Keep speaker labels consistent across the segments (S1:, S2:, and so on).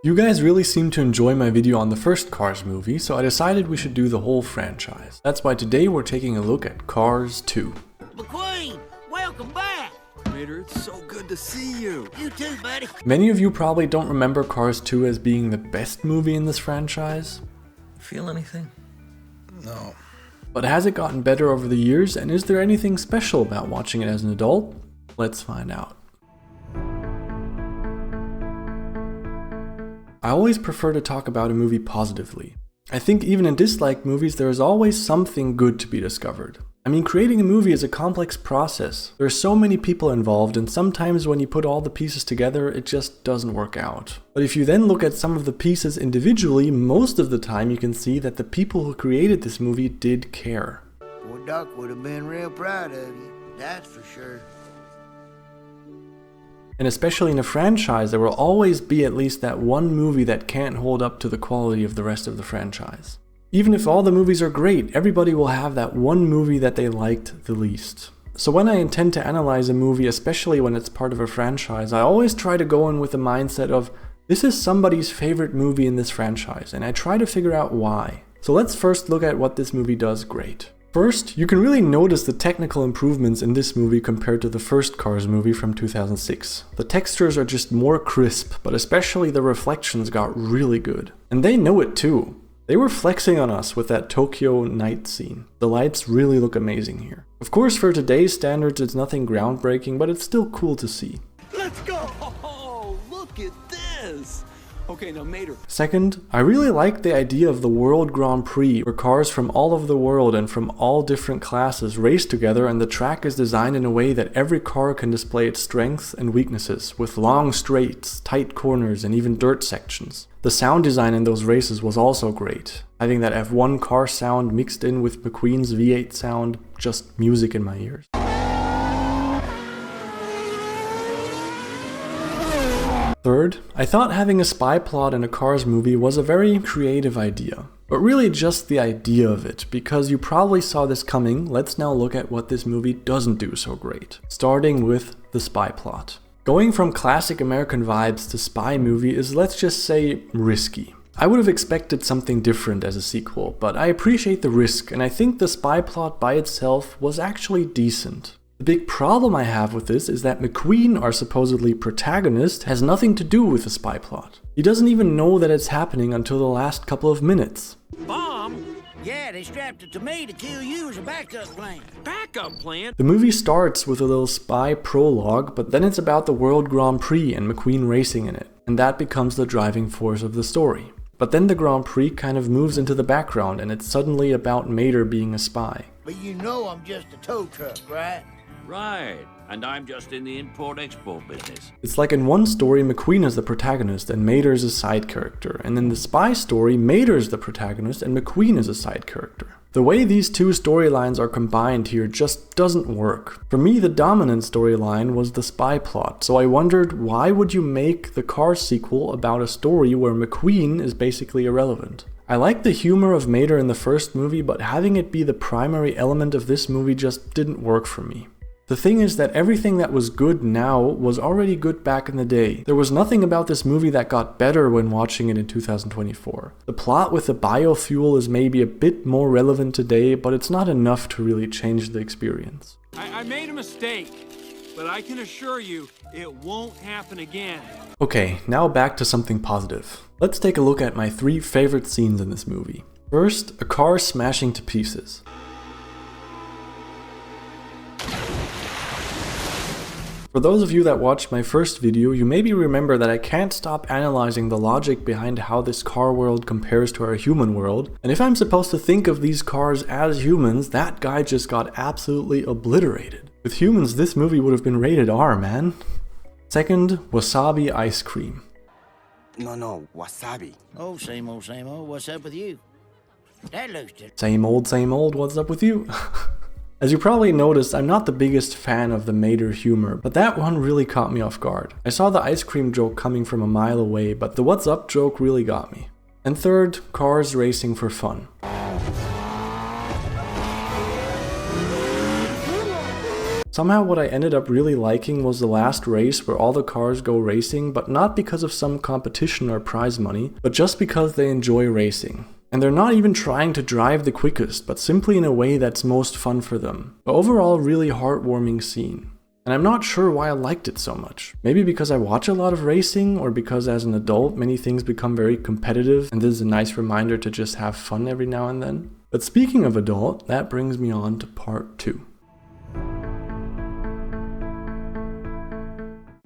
S1: You guys really seem to enjoy my video on the first Cars movie, so I decided we should do the whole franchise. That's why today we're taking a look at Cars 2.
S2: McQueen, welcome back!
S3: Mater, it's so good to see you.
S2: You too, buddy.
S1: Many of you probably don't remember Cars 2 as being the best movie in this franchise.
S3: Feel anything? No.
S1: But has it gotten better over the years, and is there anything special about watching it as an adult? Let's find out. I always prefer to talk about a movie positively. I think even in disliked movies there is always something good to be discovered. I mean, creating a movie is a complex process. There are so many people involved, and sometimes when you put all the pieces together, it just doesn't work out. But if you then look at some of the pieces individually, most of the time you can see that the people who created this movie did care.
S2: Poor Doc would have been real proud of you, that's for sure.
S1: And especially in a franchise, there will always be at least that one movie that can't hold up to the quality of the rest of the franchise. Even if all the movies are great, everybody will have that one movie that they liked the least. So when I intend to analyze a movie, especially when it's part of a franchise, I always try to go in with the mindset of, this is somebody's favorite movie in this franchise, and I try to figure out why. So let's first look at what this movie does great. First, you can really notice the technical improvements in this movie compared to the first Cars movie from 2006. The textures are just more crisp, but especially the reflections got really good. And they know it too. They were flexing on us with that Tokyo night scene. The lights really look amazing here. Of course, for today's standards, it's nothing groundbreaking, but it's still cool to see.
S3: Let's go! Oh, look at this! Okay, now Mater.
S1: Second, I really like the idea of the World Grand Prix, where cars from all over the world and from all different classes race together, and the track is designed in a way that every car can display its strengths and weaknesses, with long straights, tight corners, and even dirt sections. The sound design in those races was also great, having that F1 car sound mixed in with McQueen's V8 sound, just music in my ears. Third, I thought having a spy plot in a Cars movie was a very creative idea. But really just the idea of it, because you probably saw this coming. Let's now look at what this movie doesn't do so great, starting with the spy plot. Going from classic American vibes to spy movie is, let's just say, risky. I would have expected something different as a sequel, but I appreciate the risk, and I think the spy plot by itself was actually decent. The big problem I have with this is that McQueen, our supposedly protagonist, has nothing to do with the spy plot. He doesn't even know that it's happening until the last couple of minutes.
S2: Bomb? Yeah, they strapped it to me to kill you as a backup plan.
S3: Backup plan?
S1: The movie starts with a little spy prologue, but then it's about the World Grand Prix and McQueen racing in it, and that becomes the driving force of the story. But then the Grand Prix kind of moves into the background, and it's suddenly about Mater being a spy.
S2: But you know I'm just a tow truck, right?
S4: Right, and I'm just in the import-export business.
S1: It's like in one story, McQueen is the protagonist and Mater is a side character, and in the spy story, Mater is the protagonist and McQueen is a side character. The way these two storylines are combined here just doesn't work. For me, the dominant storyline was the spy plot, so I wondered, why would you make the Cars sequel about a story where McQueen is basically irrelevant? I like the humor of Mater in the first movie, but having it be the primary element of this movie just didn't work for me. The thing is that everything that was good now was already good back in the day. There was nothing about this movie that got better when watching it in 2024. The plot with the biofuel is maybe a bit more relevant today, but it's not enough to really change the experience.
S5: I made a mistake, but I can assure you it won't happen again.
S1: Okay, now back to something positive. Let's take a look at my 3 favorite scenes in this movie. First, a car smashing to pieces. For those of you that watched my first video, you maybe remember that I can't stop analyzing the logic behind how this car world compares to our human world, and if I'm supposed to think of these cars as humans, that guy just got absolutely obliterated. With humans, this movie would have been rated R, man. Second, wasabi ice cream.
S6: No, wasabi.
S2: Oh, same old, what's up with you? That looks just...
S1: Same old, what's up with you? As you probably noticed, I'm not the biggest fan of the Mater humor, but that one really caught me off guard. I saw the ice cream joke coming from a mile away, but the what's up joke really got me. And third, cars racing for fun. Somehow what I ended up really liking was the last race where all the cars go racing, but not because of some competition or prize money, but just because they enjoy racing. And they're not even trying to drive the quickest, but simply in a way that's most fun for them. But overall, really heartwarming scene. And I'm not sure why I liked it so much. Maybe because I watch a lot of racing, or because as an adult many things become very competitive and this is a nice reminder to just have fun every now and then. But speaking of adult, that brings me on to part 2.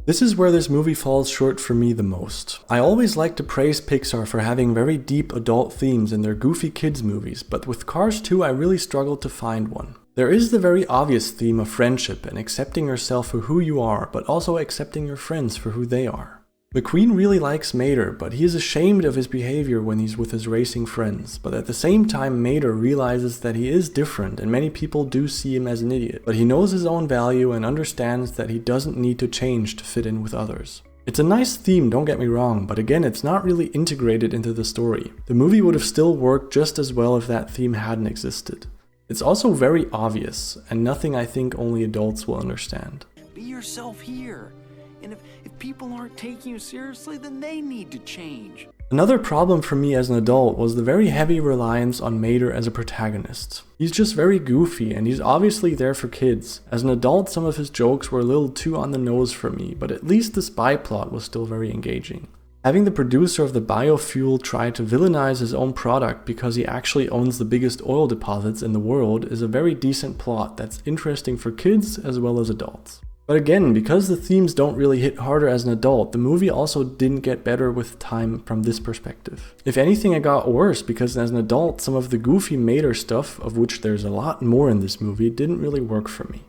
S1: This is where this movie falls short for me the most. I always like to praise Pixar for having very deep adult themes in their goofy kids movies, but with Cars 2 I really struggled to find one. There is the very obvious theme of friendship and accepting yourself for who you are, but also accepting your friends for who they are. McQueen really likes Mater, but he is ashamed of his behavior when he's with his racing friends. But at the same time, Mater realizes that he is different and many people do see him as an idiot. But he knows his own value and understands that he doesn't need to change to fit in with others. It's a nice theme, don't get me wrong, but again, it's not really integrated into the story. The movie would have still worked just as well if that theme hadn't existed. It's also very obvious, and nothing I think only adults will understand.
S3: Be yourself here. And if people aren't taking you seriously, then they need to change.
S1: Another problem for me as an adult was the very heavy reliance on Mater as a protagonist. He's just very goofy and he's obviously there for kids. As an adult, some of his jokes were a little too on the nose for me, but at least the spy plot was still very engaging. Having the producer of the biofuel try to villainize his own product because he actually owns the biggest oil deposits in the world is a very decent plot that's interesting for kids as well as adults. But again, because the themes don't really hit harder as an adult, the movie also didn't get better with time from this perspective. If anything, it got worse because as an adult, some of the goofy Mater stuff, of which there's a lot more in this movie, didn't really work for me.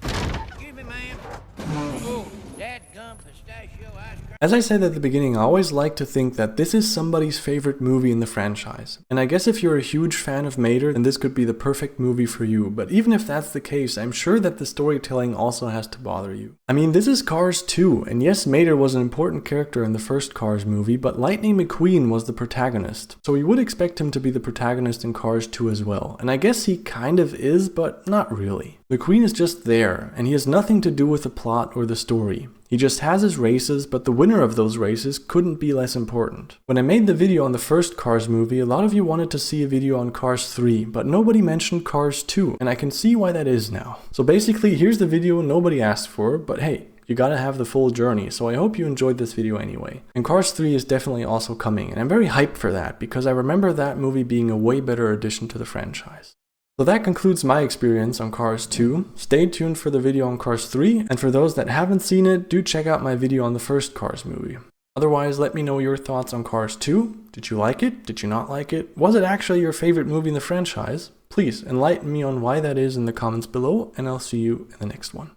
S2: Excuse me, ma'am. Oh, dadgum pistachio ice cream.
S1: As I said at the beginning, I always like to think that this is somebody's favorite movie in the franchise. And I guess if you're a huge fan of Mater, then this could be the perfect movie for you. But even if that's the case, I'm sure that the storytelling also has to bother you. I mean, this is Cars 2, and yes, Mater was an important character in the first Cars movie, but Lightning McQueen was the protagonist. So you would expect him to be the protagonist in Cars 2 as well. And I guess he kind of is, but not really. McQueen is just there, and he has nothing to do with the plot or the story. He just has his races, but the winner of those races couldn't be less important. When I made the video on the first Cars movie, a lot of you wanted to see a video on Cars 3, but nobody mentioned Cars 2, and I can see why that is now. So basically, here's the video nobody asked for, but hey, you gotta have the full journey, so I hope you enjoyed this video anyway. And Cars 3 is definitely also coming, and I'm very hyped for that, because I remember that movie being a way better addition to the franchise. So that concludes my experience on Cars 2. Stay tuned for the video on Cars 3, and for those that haven't seen it, do check out my video on the first Cars movie. Otherwise, let me know your thoughts on Cars 2. Did you like it? Did you not like it? Was it actually your favorite movie in the franchise? Please enlighten me on why that is in the comments below, and I'll see you in the next one.